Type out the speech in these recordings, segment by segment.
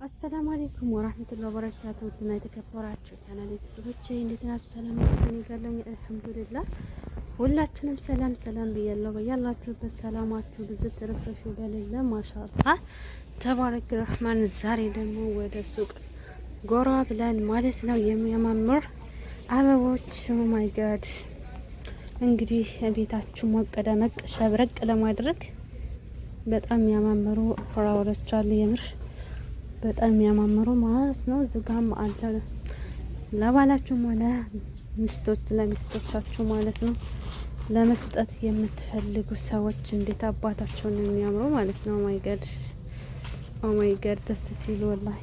አሰላሙ አለይኩም ወራህመቱላሂ ወበረካቱሁ። ውድና የተከበራችሁ ቻናሌ ቤተሰቦቼ እንዴት ናችሁ? ሰላም ናችሁ? እኔ ጋር ነኝ አልሐምዱሊላህ። ሁላችሁንም ሰላም ሰላም ብያለሁ። በያላችሁበት ሰላማችሁ ብዙ ትርፍርፍ ይበልልኝ። ማሻአላህ ተባረክ ረህማን። ዛሬ ደግሞ ወደ ሱቅ ጎራ ብለን ማለት ነው የሚያማምር አበቦች ኦ ማይ ጋድ። እንግዲህ ቤታችሁ ሞቅ ደመቅ ሸብረቅ ለማድረግ በጣም ያማምሩ ፍራውሎች አሉ። የምር በጣም ያማምሩ ማለት ነው። ዝጋም አለ ለባላችሁም ሆነ ለሚስቶቻችሁ ማለት ነው ለመስጠት የምትፈልጉ ሰዎች እንዴት አባታቸው ነው የሚያምሩ ማለት ነው። ኦ ማይ ጋድ ደስ ሲል ወላሂ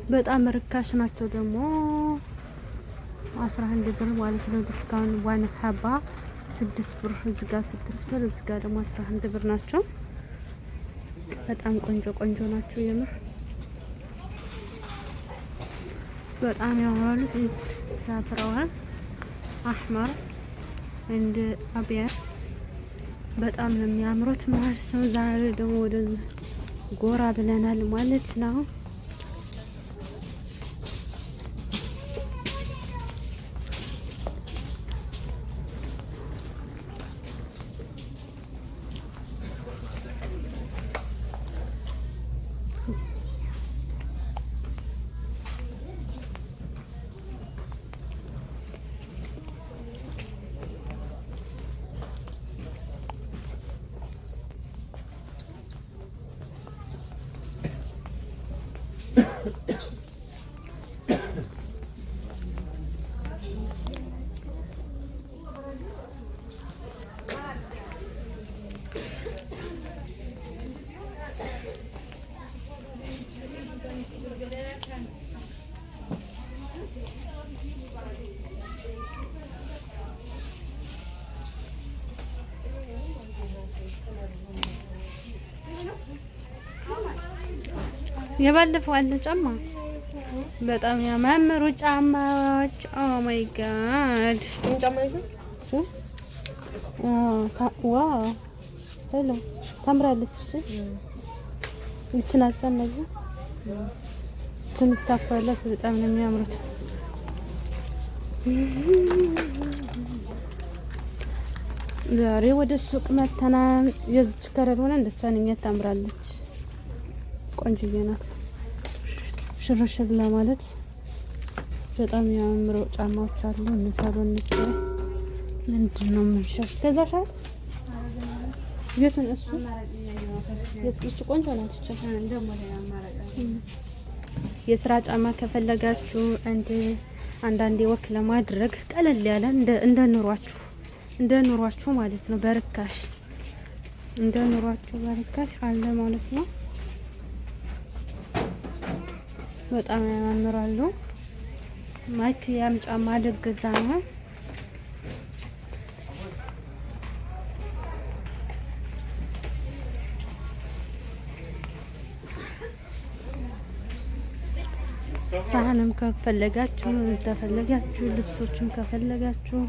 በጣም ርካሽ ናቸው። ደግሞ 11 ብር ማለት ነው። ዲስካውንት ዋን ሀባ 6 ብር፣ እዚህ ጋር 6 ብር፣ እዚህ ጋር ደግሞ 11 ብር ናቸው። በጣም ቆንጆ ቆንጆ ናቸው የምር በጣም ያምራሉ። ዛፍራዋል አህመር እንደ አብያት በጣም ነው የሚያምሩት ማለት ነው። ዛሬ ደግሞ ወደ ጎራ ብለናል ማለት ነው። የባለፈው አለ ጫማ በጣም ያማምሩ ጫማዎች ኦ ማይ ጋድ ጫማ ይሁን ዋው ሄሎ ታምራለች። እሺ ይችላል አሰነዘ ትንሽ ታፋለች። በጣም ነው የሚያምሩት። ዛሬ ወደ ሱቅ መተና የዝች ከረር ሆነ እንደሷን ታምራለች። ቆንጆዬ ናት። ሽርሽር ለማለት በጣም ያምሩ ጫማዎች አሉ። እንታበንጭ ምንድነው ምንሽር ከዛሻል የቱን እሱ የስልች ቆንጆ ናት። የስራ ጫማ ከፈለጋችሁ አንዳንዴ ወክ ለማድረግ ቀለል ያለ እንደ ኑሯችሁ ማለት ነው። በርካሽ እንደ ኑሯችሁ በርካሽ አለ ማለት ነው። በጣም ያማምራሉ። ማይክ ያም ጫማ ደግዛ ነው። ሳህንም ከፈለጋችሁ ልብሶችን ከፈለጋችሁ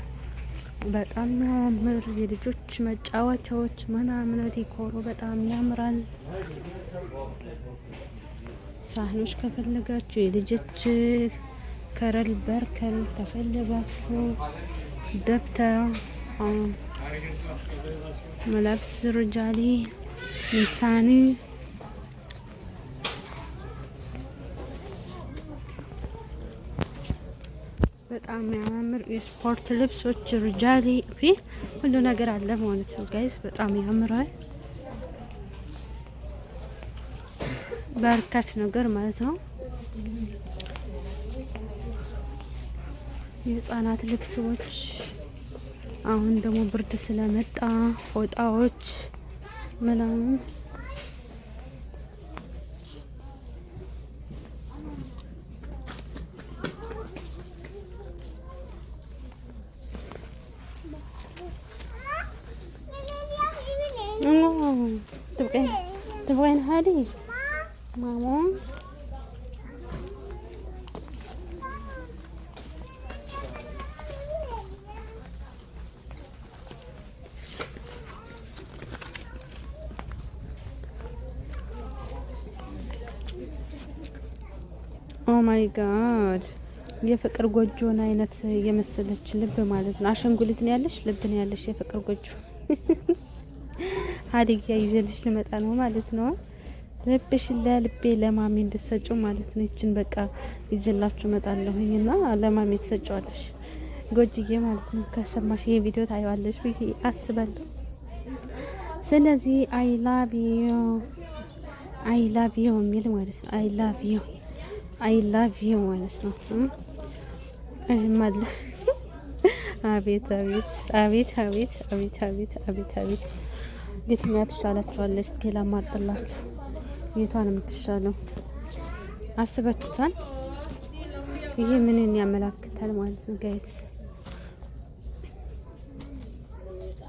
በጣም ያምር። የልጆች መጫወቻዎች ምናምን ዲኮሩ በጣም ያምራል። ሳህኖች ከፈለጋችሁ የልጆች ከረል በርከል ከፈለጋችሁ ደብተር መላብስ ርጃሊ ሚሳኒ በጣም ያማምር የስፖርት ልብሶች ርጃሊ ሁሉ ነገር አለ ማለት ነው። ጋይስ በጣም ያምራል። በርካሽ ነገር ማለት ነው። የህፃናት ልብሶች አሁን ደግሞ ብርድ ስለመጣ ፎጣዎች ምናምን تبغين هذه ماما ኦ ማይ ጋድ የፍቅር ጎጆን አይነት የመሰለች ልብ ማለት ነው። አሸንጉሊት ነው ያለሽ፣ ልብ ነው ያለሽ። የፍቅር ጎጆ ሀዲያ ይዤልሽ ልመጣ ነው ማለት ነው። ልብሽን ለልቤ ለማሚ እንድትሰጪው ማለት ነው። ይችን በቃ ይዤላችሁ እመጣለሁኝና ለማሚ ትሰጪዋለሽ ጎጅዬ ማለት ነው። ከሰማሽ ይሄ ቪዲዮ ታይዋለሽ ብዬ አስባለሁ። ስለዚህ አይ ላቭ ዩ የሚል ማለት ነው። አይ ላቭ ዩ ማለት ነው። ማለ አቤት አቤት አቤት አቤት አቤት አቤት አቤት አቤት የትኛዋ ትሻላችኋለች? እስኪ ላማርጥላችሁ የቷን የምትሻለው አስባችሁታል? ይሄ ምንን ያመላክታል ማለት ነው ጋይስ?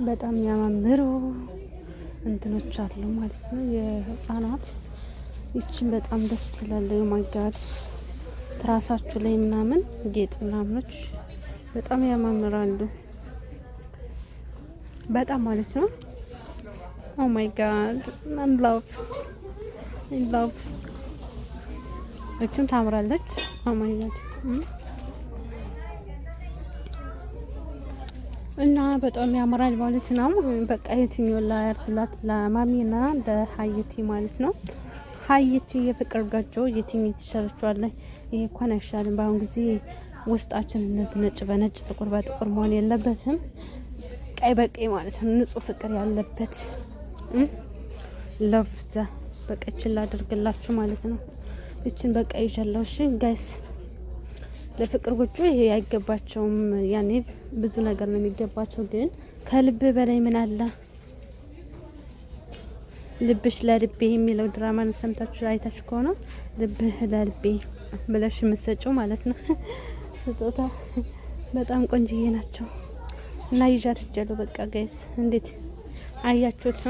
በጣም ያማምሩ እንትኖች አሉ ማለት ነው የህፃናት። ይችን በጣም ደስ ትላለች። ኦ ማይ ጋድ ትራሳችሁ ላይ ምናምን ጌጥ ምናምኖች በጣም ያማምራሉ በጣም ማለት ነው። ኦ ማይ ጋድ ላቭ እችም ታምራለች። ኦ ማይ ጋድ እና በጣም ያምራል ማለት ነው። በቃ የትኛው ላይ ያርግላት ለማሚና ለሀይቲ ማለት ነው። ሀይቲ የፍቅር ጎጆ የትኛው ትሻላችኋለች? ይሄ እንኳን አይሻልም። በአሁን ጊዜ ውስጣችን እነዚህ ነጭ በነጭ ጥቁር በጥቁር መሆን የለበትም። ቀይ በቀይ ማለት ነው። ንጹህ ፍቅር ያለበት ላቭ ዘ በቃ እችን ላደርግላችሁ ማለት ነው። እችን በቃ ይዣለሁ። እሺ ጋይስ ለፍቅር ጎጆ ይሄ አይገባቸውም። ያኔ ብዙ ነገር ነው የሚገባቸው፣ ግን ከልብ በላይ ምን አለ? ልብሽ ለልቤ የሚለው ድራማን ሰምታችሁ አይታችሁ ከሆነ ልብህ ለልቤ ብለሽ የምትሰጪው ማለት ነው ስጦታ። በጣም ቆንጅዬ ናቸው እና ይዣት ጀለው በቃ ጋይስ እንዴት አያችሁት?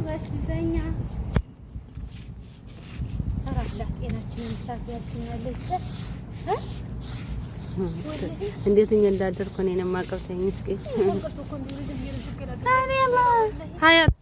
በሽተኛ አራላ ጤናችንን ሳፊያችን ያለሽ እንዴት እንዳደርኩ እኔን ማቀብተኝ እስኪ ታዲያ ሀያት